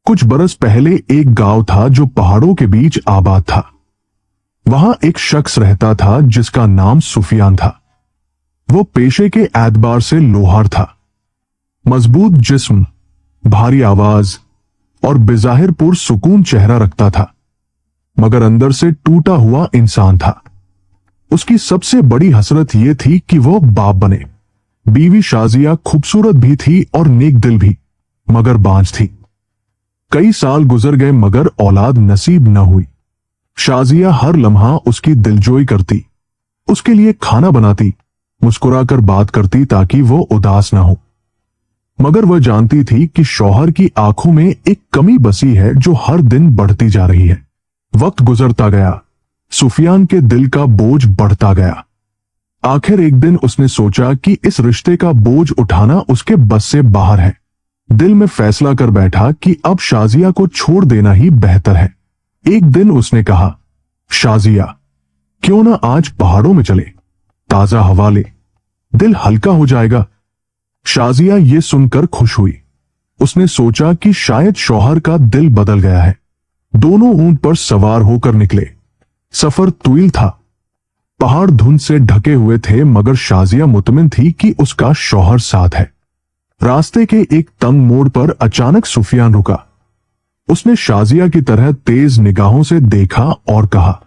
कुछ बरस पहले एक गांव था जो पहाड़ों के बीच आबाद था। वहां एक शख्स रहता था जिसका नाम सुफियान था। वो पेशे के एतबार से लोहार था। मजबूत जिस्म, भारी आवाज और बेजाहिर पुरसुकून चेहरा रखता था, मगर अंदर से टूटा हुआ इंसान था। उसकी सबसे बड़ी हसरत यह थी कि वो बाप बने। बीवी शाजिया खूबसूरत भी थी और नेक दिल भी, मगर बांझ थी। कई साल गुजर गए मगर औलाद नसीब न हुई। शाजिया हर लम्हा उसकी दिलजोई करती, उसके लिए खाना बनाती, मुस्कुराकर बात करती ताकि वो उदास न हो। मगर वह जानती थी कि शौहर की आंखों में एक कमी बसी है जो हर दिन बढ़ती जा रही है। वक्त गुजरता गया, सुफियान के दिल का बोझ बढ़ता गया। आखिर एक दिन उसने सोचा कि इस रिश्ते का बोझ उठाना उसके बस से बाहर है। दिल में फैसला कर बैठा कि अब शाजिया को छोड़ देना ही बेहतर है। एक दिन उसने कहा, शाजिया, क्यों ना आज पहाड़ों में चले, ताजा हवा ले, दिल हल्का हो जाएगा। शाजिया ये सुनकर खुश हुई। उसने सोचा कि शायद शौहर का दिल बदल गया है। दोनों ऊंट पर सवार होकर निकले। सफर तवील था। पहाड़ धुंध से ढके हुए थे मगर शाजिया मुतमिन थी कि उसका शौहर साथ है। रास्ते के एक तंग मोड़ पर अचानक सुफियान रुका। उसने शाजिया की तरह तेज निगाहों से देखा और कहा,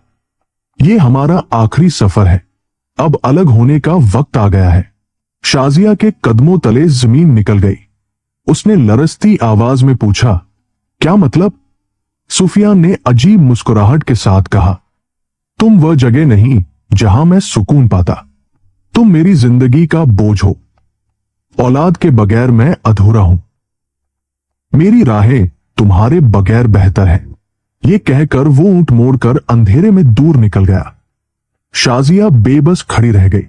यह हमारा आखिरी सफर है, अब अलग होने का वक्त आ गया है। शाजिया के कदमों तले जमीन निकल गई। उसने लरसती आवाज में पूछा, क्या मतलब? सुफियान ने अजीब मुस्कुराहट के साथ कहा, तुम वह जगह नहीं जहां मैं सुकून पाता। तुम मेरी जिंदगी का बोझ हो। औलाद के बगैर मैं अधूरा हूं। मेरी राहें तुम्हारे बगैर बेहतर है। ये कहकर वो ऊंट मोड़कर अंधेरे में दूर निकल गया। शाजिया बेबस खड़ी रह गई।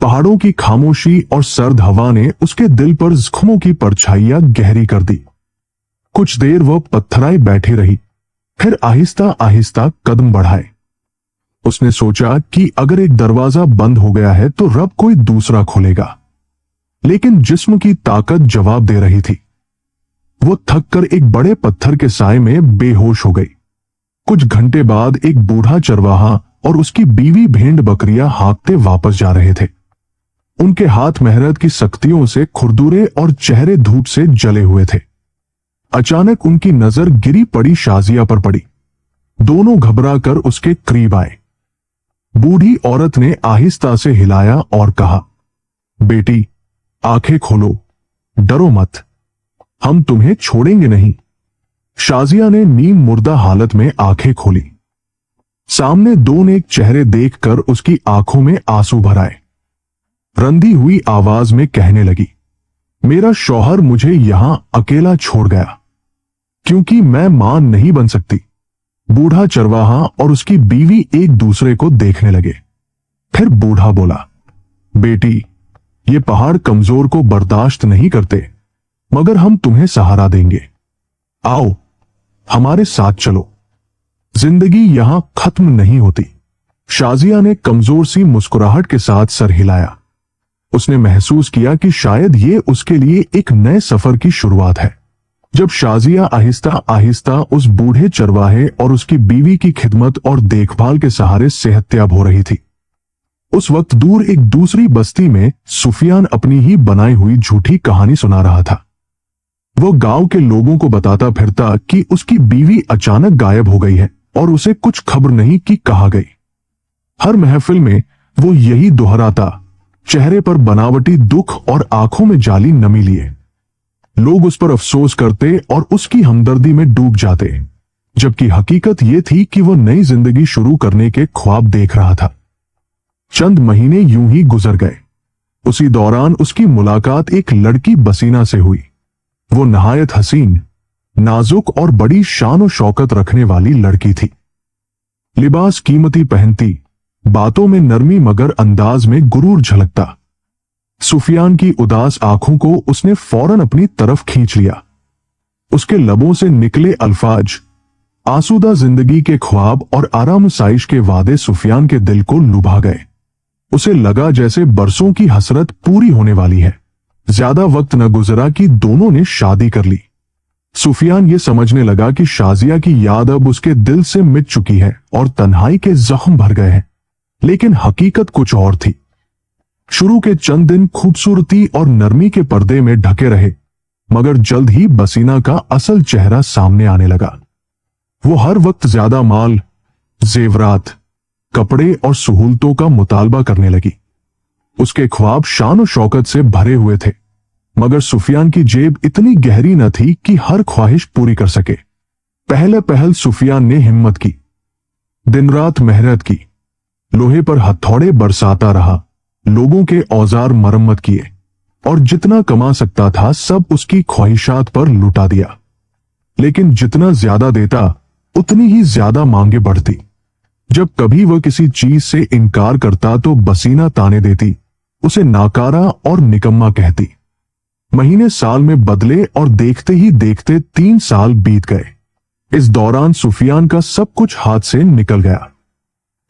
पहाड़ों की खामोशी और सर्द हवा ने उसके दिल पर जख्मों की परछाइयां गहरी कर दी। कुछ देर वह पत्थराई बैठी रही, फिर आहिस्ता आहिस्ता कदम बढ़ाए। उसने सोचा कि अगर एक दरवाजा बंद हो गया है तो रब कोई दूसरा खोलेगा। लेकिन जिस्म की ताकत जवाब दे रही थी। वो थककर एक बड़े पत्थर के साए में बेहोश हो गई। कुछ घंटे बाद एक बूढ़ा चरवाहा और उसकी बीवी भेड़ बकरियां हाँकते वापस जा रहे थे। उनके हाथ मेहनत की सख्तियों से खुरदुरे और चेहरे धूप से जले हुए थे। अचानक उनकी नजर गिरी पड़ी शाजिया पर पड़ी। दोनों घबराकर उसके करीब आए। बूढ़ी औरत ने आहिस्ता से हिलाया और कहा, बेटी, आंखें खोलो, डरो मत, हम तुम्हें छोड़ेंगे नहीं। शाजिया ने नीम मुर्दा हालत में आंखें खोली। सामने दो नेक चेहरे देखकर उसकी आंखों में आंसू भर आए। रंधी हुई आवाज में कहने लगी, मेरा शौहर मुझे यहां अकेला छोड़ गया क्योंकि मैं मां नहीं बन सकती। बूढ़ा चरवाहा और उसकी बीवी एक दूसरे को देखने लगे। फिर बूढ़ा बोला, बेटी, ये पहाड़ कमजोर को बर्दाश्त नहीं करते, मगर हम तुम्हें सहारा देंगे। आओ, हमारे साथ चलो। जिंदगी यहां खत्म नहीं होती। शाजिया ने कमजोर सी मुस्कुराहट के साथ सर हिलाया। उसने महसूस किया कि शायद ये उसके लिए एक नए सफर की शुरुआत है। जब शाजिया आहिस्ता आहिस्ता उस बूढ़े चरवाहे और उसकी बीवी की खिदमत और देखभाल के सहारे सेहतयाब हो रही थी, उस वक्त दूर एक दूसरी बस्ती में सुफियान अपनी ही बनाई हुई झूठी कहानी सुना रहा था। वो गांव के लोगों को बताता फिरता कि उसकी बीवी अचानक गायब हो गई है और उसे कुछ खबर नहीं कि कहाँ गई। हर महफिल में वो यही दोहराता, चेहरे पर बनावटी दुख और आंखों में जाली नमी लिए। लोग उस पर अफसोस करते और उसकी हमदर्दी में डूब जाते, जबकि हकीकत ये थी कि वो नई जिंदगी शुरू करने के ख्वाब देख रहा था। चंद महीने यूं ही गुजर गए। उसी दौरान उसकी मुलाकात एक लड़की बसीना से हुई। वो नहायत हसीन, नाजुक और बड़ी शान और शौकत रखने वाली लड़की थी। लिबास कीमती पहनती, बातों में नरमी मगर अंदाज में गुरूर झलकता। सुफियान की उदास आंखों को उसने फौरन अपनी तरफ खींच लिया। उसके लबों से निकले अल्फाज, आसूदा जिंदगी के ख्वाब और आरामसाइश के वादे सुफियान के दिल को लुभा गए। उसे लगा जैसे बरसों की हसरत पूरी होने वाली है। ज्यादा वक्त न गुजरा कि दोनों ने शादी कर ली। सुफियान ये समझने लगा कि शाजिया की याद अब उसके दिल से मिट चुकी है और तन्हाई के जख्म भर गए हैं, लेकिन हकीकत कुछ और थी। शुरू के चंद दिन खूबसूरती और नरमी के पर्दे में ढके रहे, मगर जल्द ही बसीना का असल चेहरा सामने आने लगा। वो हर वक्त ज्यादा माल, जेवरात, कपड़े और सहूलतों का मुतालबा करने लगी। उसके ख्वाब शान और शौकत से भरे हुए थे, मगर सुफियान की जेब इतनी गहरी न थी कि हर ख्वाहिश पूरी कर सके। पहले पहल सुफियान ने हिम्मत की, दिन रात मेहनत की, लोहे पर हथौड़े बरसाता रहा, लोगों के औजार मरम्मत किए और जितना कमा सकता था सब उसकी ख्वाहिशात पर लुटा दिया। लेकिन जितना ज्यादा देता उतनी ही ज्यादा मांगे बढ़ती। जब कभी वह किसी चीज से इनकार करता तो बसीना ताने देती, उसे नाकारा और निकम्मा कहती। महीने साल में बदले और देखते ही देखते 3 साल बीत गए। इस दौरान सुफियान का सब कुछ हाथ से निकल गया।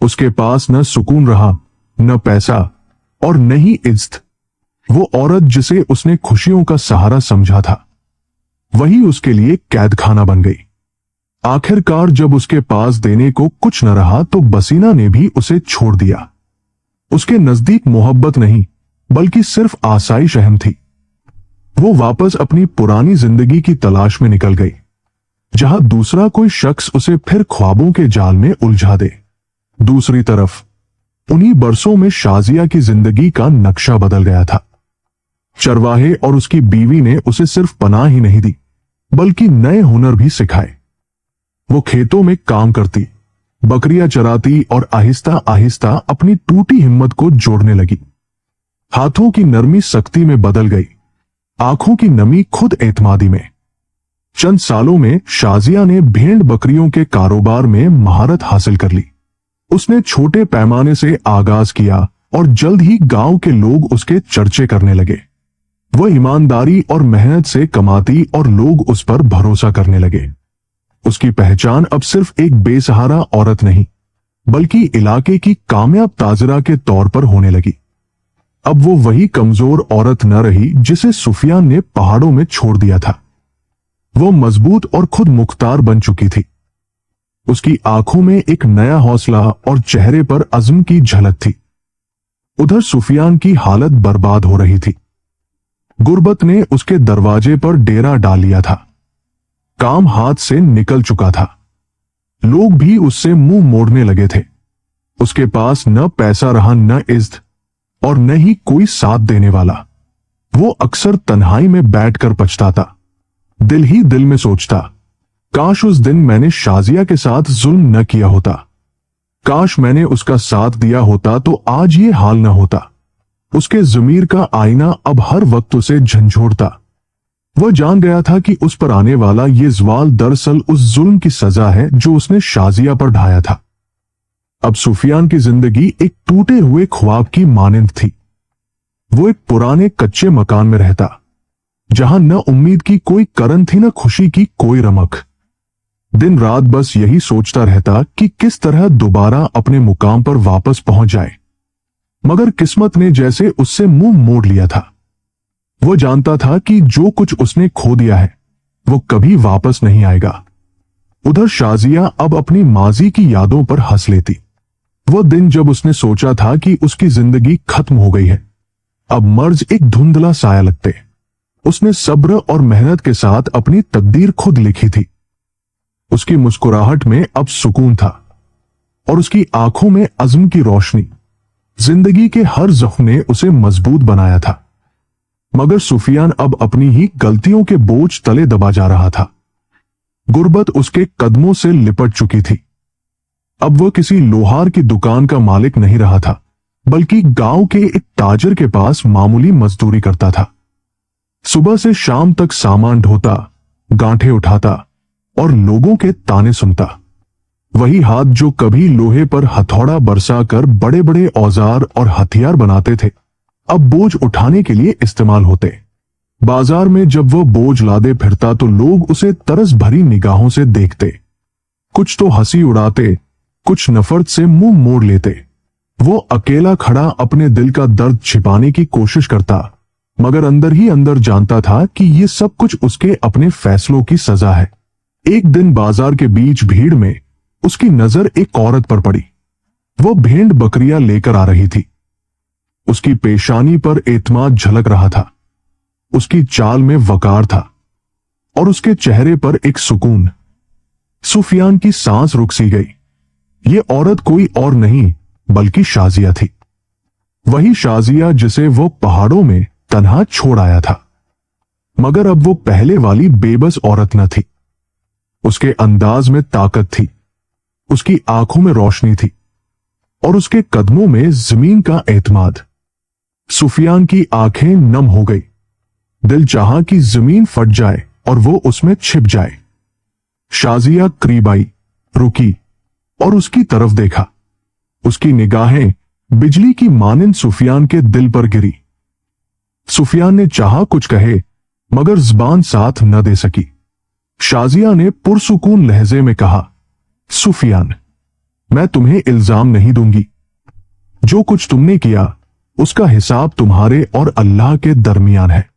उसके पास न सुकून रहा, न पैसा और न ही इज्जत। वो औरत जिसे उसने खुशियों का सहारा समझा था, वही उसके लिए कैद खाना बन गई। आखिरकार जब उसके पास देने को कुछ न रहा तो बसीना ने भी उसे छोड़ दिया। उसके नजदीक मोहब्बत नहीं बल्कि सिर्फ आसाइश अहम थी। वो वापस अपनी पुरानी जिंदगी की तलाश में निकल गई, जहां दूसरा कोई शख्स उसे फिर ख्वाबों के जाल में उलझा दे। दूसरी तरफ उन्हीं बरसों में शाजिया की जिंदगी का नक्शा बदल गया था। चरवाहे और उसकी बीवी ने उसे सिर्फ पनाह ही नहीं दी बल्कि नए हुनर भी सिखाए। वो खेतों में काम करती, बकरियां चराती और आहिस्ता आहिस्ता अपनी टूटी हिम्मत को जोड़ने लगी। हाथों की नरमी सख्ती में बदल गई, आंखों की नमी खुद एतमादी में। चंद सालों में शाजिया ने भेड़ बकरियों के कारोबार में महारत हासिल कर ली। उसने छोटे पैमाने से आगाज किया और जल्द ही गांव के लोग उसके चर्चे करने लगे। वह ईमानदारी और मेहनत से कमाती और लोग उस पर भरोसा करने लगे। उसकी पहचान अब सिर्फ एक बेसहारा औरत नहीं बल्कि इलाके की कामयाब ताजरा के तौर पर होने लगी। अब वो वही कमजोर औरत न रही जिसे सुफियान ने पहाड़ों में छोड़ दिया था। वो मजबूत और खुद मुख्तार बन चुकी थी। उसकी आंखों में एक नया हौसला और चेहरे पर अज़्म की झलक थी। उधर सुफियान की हालत बर्बाद हो रही थी। गुर्बत ने उसके दरवाजे पर डेरा डाल लिया था। काम हाथ से निकल चुका था। लोग भी उससे मुंह मोड़ने लगे थे। उसके पास न पैसा रहा, न इज्जत और न ही कोई साथ देने वाला। वो अक्सर तन्हाई में बैठकर पछताता, दिल ही दिल में सोचता, काश उस दिन मैंने शाजिया के साथ जुल्म न किया होता। काश मैंने उसका साथ दिया होता तो आज ये हाल न होता। उसके ज़मीर का आईना अब हर वक्त उसे झंझोड़ता। वह जान गया था कि उस पर आने वाला ये ज़वाल दरअसल उस जुल्म की सजा है जो उसने शाजिया पर ढाया था। अब सुफियान की जिंदगी एक टूटे हुए ख्वाब की मानंद थी। वो एक पुराने कच्चे मकान में रहता, जहां न उम्मीद की कोई करन थी, न खुशी की कोई रमक। दिन रात बस यही सोचता रहता कि किस तरह दोबारा अपने मुकाम पर वापस पहुंच जाए। मगर किस्मत ने जैसे उससे मुंह मोड़ लिया था। वो जानता था कि जो कुछ उसने खो दिया है वो कभी वापस नहीं आएगा। उधर शाजिया अब अपनी माजी की यादों पर हंस लेती। वो दिन जब उसने सोचा था कि उसकी जिंदगी खत्म हो गई है, अब मर्ज एक धुंधला साया लगते। उसने सब्र और मेहनत के साथ अपनी तकदीर खुद लिखी थी। उसकी मुस्कुराहट में अब सुकून था और उसकी आंखों में अज़्म की रोशनी। जिंदगी के हर ज़ख्म ने उसे मजबूत बनाया था। मगर सुफियान अब अपनी ही गलतियों के बोझ तले दबा जा रहा था। गुर्बत उसके कदमों से लिपट चुकी थी। अब वह किसी लोहार की दुकान का मालिक नहीं रहा था, बल्कि गांव के एक ताजर के पास मामूली मजदूरी करता था। सुबह से शाम तक सामान ढोता, गांठें उठाता और लोगों के ताने सुनता। वही हाथ जो कभी लोहे पर हथौड़ा बरसाकर बड़े बड़े औजार और हथियार बनाते थे, अब बोझ उठाने के लिए इस्तेमाल होते। बाजार में जब वह बोझ लादे फिरता तो लोग उसे तरस भरी निगाहों से देखते। कुछ तो हंसी उड़ाते, कुछ नफरत से मुंह मोड़ लेते। वो अकेला खड़ा अपने दिल का दर्द छिपाने की कोशिश करता, मगर अंदर ही अंदर जानता था कि ये सब कुछ उसके अपने फैसलों की सजा है। एक दिन बाजार के बीच भीड़ में उसकी नजर एक औरत पर पड़ी। वो भेड़ बकरियां लेकर आ रही थी। उसकी पेशानी पर एतमाद झलक रहा था, उसकी चाल में वकार था और उसके चेहरे पर एक सुकून। सुफियान की सांस रुक सी गई। ये औरत कोई और नहीं बल्कि शाजिया थी, वही शाजिया जिसे वो पहाड़ों में तन्हा छोड़ आया था। मगर अब वो पहले वाली बेबस औरत न थी। उसके अंदाज में ताकत थी, उसकी आंखों में रोशनी थी और उसके कदमों में जमीन का एतमाद। सुफियान की आंखें नम हो गई। दिल चाहा कि जमीन फट जाए और वो उसमें छिप जाए। शाजिया करीब आई, रुकी और उसकी तरफ देखा। उसकी निगाहें बिजली की मानिंद सुफियान के दिल पर गिरी। सुफियान ने चाहा कुछ कहे मगर जुबान साथ न दे सकी। शाजिया ने पुरसुकून लहजे में कहा, सुफियान, मैं तुम्हें इल्जाम नहीं दूंगी। जो कुछ तुमने किया उसका हिसाब तुम्हारे और अल्लाह के दरमियान है।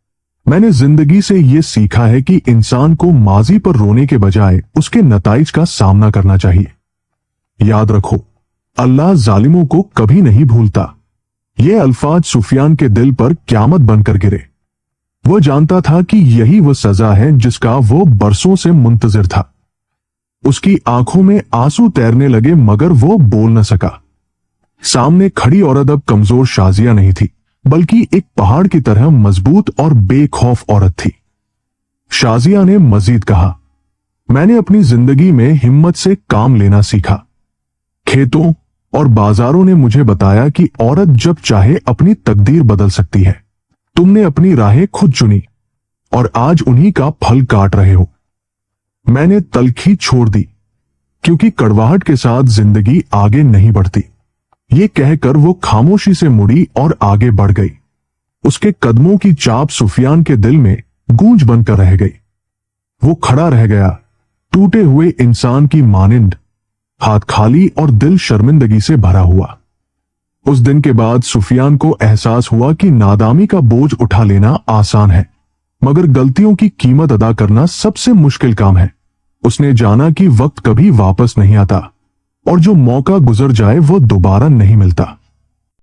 मैंने जिंदगी से यह सीखा है कि इंसान को माजी पर रोने के बजाय उसके नताइज का सामना करना चाहिए। याद रखो, अल्लाह जालिमों को कभी नहीं भूलता। ये अल्फाज सुफियान के दिल पर क़यामत बनकर गिरे। वो जानता था कि यही वो सजा है जिसका वो बरसों से मुंतजिर था। उसकी आंखों में आंसू तैरने लगे मगर वो बोल न सका। सामने खड़ी औरत अब कमजोर शाजिया नहीं थी बल्कि एक पहाड़ की तरह मजबूत और बेखौफ औरत थी। शाजिया ने मजीद कहा, मैंने अपनी जिंदगी में हिम्मत से काम लेना सीखा। खेतों और बाजारों ने मुझे बताया कि औरत जब चाहे अपनी तकदीर बदल सकती है। तुमने अपनी राहें खुद चुनी और आज उन्हीं का फल काट रहे हो। मैंने तलखी छोड़ दी क्योंकि कड़वाहट के साथ जिंदगी आगे नहीं बढ़ती। ये कहकर वो खामोशी से मुड़ी और आगे बढ़ गई। उसके कदमों की चाप सुफियान के दिल में गूंज बनकर रह गई। वो खड़ा रह गया, टूटे हुए इंसान की मानिंद, हाथ खाली और दिल शर्मिंदगी से भरा हुआ। उस दिन के बाद सुफियान को एहसास हुआ कि नादामी का बोझ उठा लेना आसान है मगर गलतियों की कीमत अदा करना सबसे मुश्किल काम है। उसने जाना कि वक्त कभी वापस नहीं आता और जो मौका गुजर जाए वो दोबारा नहीं मिलता।